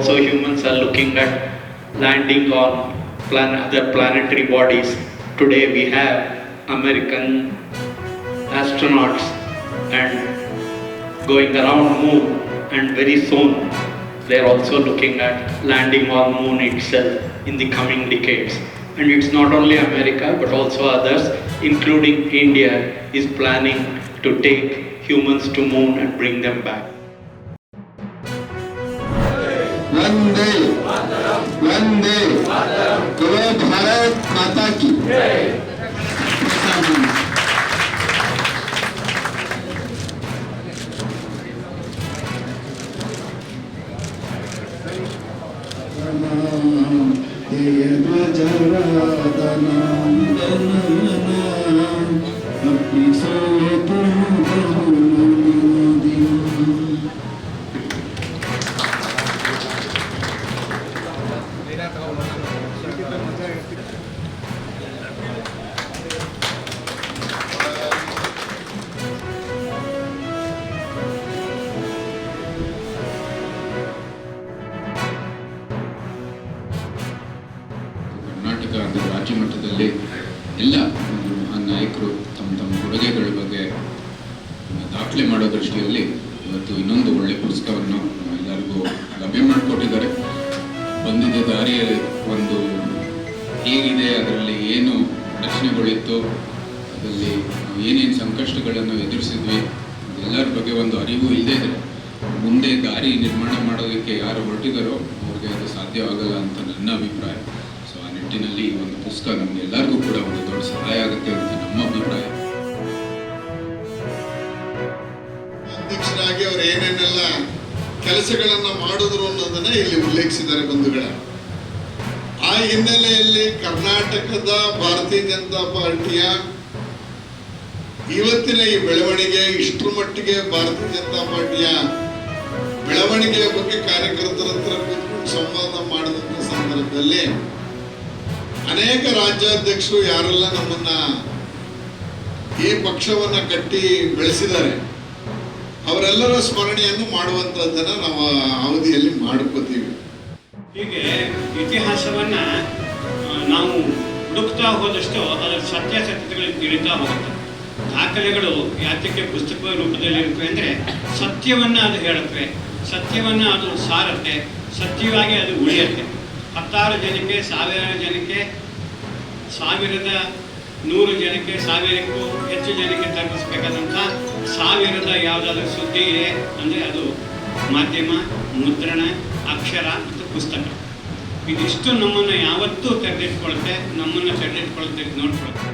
also humans are looking at landing on other planetary bodies. Today we have American astronauts and going around moon, and very soon they are also looking at landing on moon itself in the coming decades. And it's not only America but also others, including India, is planning to take humans to moon and bring them back. वंदे वंदे बोलो भारत माता की ಕರ್ನಾಟಕ ಅಂದರೆ ರಾಜ್ಯ ಮಟ್ಟದಲ್ಲಿ ಎಲ್ಲ ಮಹಾನ್ ನಾಯಕರು ತಮ್ಮ ಕೊಡುಗೆಗಳ ಬಗ್ಗೆ ದಾಖಲೆ ಮಾಡೋ ದೃಷ್ಟಿಯಲ್ಲಿ ಇವತ್ತು ಇನ್ನೊಂದು ಒಳ್ಳೆಯ ಪುಸ್ತಕವನ್ನು ಎಲ್ಲರಿಗೂ ಲಭ್ಯ ಮಾಡಿಕೊಟ್ಟಿದ್ದಾರೆ. ಬಂದಿದ್ದ ದಾರಿಯ ಒಂದು ಹೇಗಿದೆ, ಅದರಲ್ಲಿ ಏನು ರಚನೆಗಳಿತ್ತು, ಅದರಲ್ಲಿ ನಾವು ಏನೇನು ಸಂಕಷ್ಟಗಳನ್ನು ಎದುರಿಸಿದ್ವಿ, ಎಲ್ಲರ ಬಗ್ಗೆ ಒಂದು ಅರಿವು ಇಲ್ಲದೇ ಇದೆ. ಮುಂದೆ ದಾರಿ ನಿರ್ಮಾಣ ಮಾಡೋದಕ್ಕೆ ಯಾರು ಹೊರಟಿದ್ದಾರೋ ಅವ್ರಿಗೆ ಅದು ಸಾಧ್ಯವಾಗಲ್ಲ ಅಂತ ನನ್ನ ಅಭಿಪ್ರಾಯ. ಸೊ ಆ ನಿಟ್ಟಿನಲ್ಲಿ ಈ ಒಂದು ಪುಸ್ತಕ ನಮ್ಗೆ ಎಲ್ಲರಿಗೂ ಕೂಡ ಒಂದು ದೊಡ್ಡ ಸಹಾಯ ಆಗುತ್ತೆ ಅಂತ ನಮ್ಮ ಅಭಿಪ್ರಾಯ. ಅಧ್ಯಕ್ಷರಾಗಿ ಅವರು ಏನೇನೆಲ್ಲ ಕೆಲಸಗಳನ್ನ ಮಾಡಿದ್ರು ಅನ್ನೋದನ್ನ ಇಲ್ಲಿ ಉಲ್ಲೇಖಿಸಿದ್ದಾರೆ ಬಂಧುಗಳ. ಆ ಹಿನ್ನೆಲೆಯಲ್ಲಿ ಕರ್ನಾಟಕದ ಭಾರತೀಯ ಜನತಾ ಪಾರ್ಟಿಯ ಇವತ್ತಿನ ಈ ಬೆಳವಣಿಗೆ, ಇಷ್ಟರ ಮಟ್ಟಿಗೆ ಭಾರತೀಯ ಜನತಾ ಪಾರ್ಟಿಯ ಬೆಳವಣಿಗೆಯ ಬಗ್ಗೆ ಕಾರ್ಯಕರ್ತರ ಹತ್ರ ಕೂತ್ಕೊಂಡು ಸಂವಾದ ಮಾಡಿದಂಥ ಸಂದರ್ಭದಲ್ಲಿ ಅನೇಕ ರಾಜ್ಯಾಧ್ಯಕ್ಷರು ಯಾರೆಲ್ಲ ನಮ್ಮನ್ನ ಈ ಪಕ್ಷವನ್ನ ಕಟ್ಟಿ ಬೆಳೆಸಿದ್ದಾರೆ ಅವರೆಲ್ಲರ ಸ್ಮರಣೆಯನ್ನು ಮಾಡುವಂತದ್ದನ್ನ ನಾವು ಅವಧಿಯಲ್ಲಿ ಮಾಡ್ಕೋತೀವಿ. ಹೀಗೆ ಇತಿಹಾಸವನ್ನ ನಾವು ಹುಡುಕ್ತಾ ಹೋದಷ್ಟು ಅದರ ಸತ್ಯಾಸತ್ಯತೆಗಳು ತಿಳಿತಾ ಹೋಗುತ್ತೆ. ದಾಖಲೆಗಳು ಯಾತಕ್ಕೆ ಪುಸ್ತಕ ರೂಪದಲ್ಲಿ ಇರುತ್ತವೆ ಅಂದರೆ ಸತ್ಯವನ್ನ ಅದು ಹೇಳುತ್ತವೆ, ಸತ್ಯವನ್ನ ಅದು ಸಾರುತ್ತೆ, ಸತ್ಯವಾಗಿ ಅದು ಉಳಿಯುತ್ತೆ. 10 ಜನಕ್ಕೆ 1000 ಜನಕ್ಕೆ 1100 ಜನಕ್ಕೆ 1000ಕ್ಕೂ ಹೆಚ್ಚು ಜನಕ್ಕೆ ತಲುಪಿಸಬೇಕಾದಂಥ 1000 ಯಾವುದಾದ್ರೂ ಸುದ್ದಿ ಇದೆ ಅಂದರೆ ಅದು ಮಾಧ್ಯಮ, ಮುದ್ರಣ, ಅಕ್ಷರ ಮತ್ತು ಪುಸ್ತಕ. ಇದಿಷ್ಟು ನಮ್ಮನ್ನು ಯಾವತ್ತೂ ತೆರೆದಿಟ್ಕೊಳುತ್ತೆ, ನಮ್ಮನ್ನು ತೆರೆದಿಟ್ಕೊಳ್ಳೋದಕ್ಕೆ ನೋಡ್ಕೊಳುತ್ತೆ.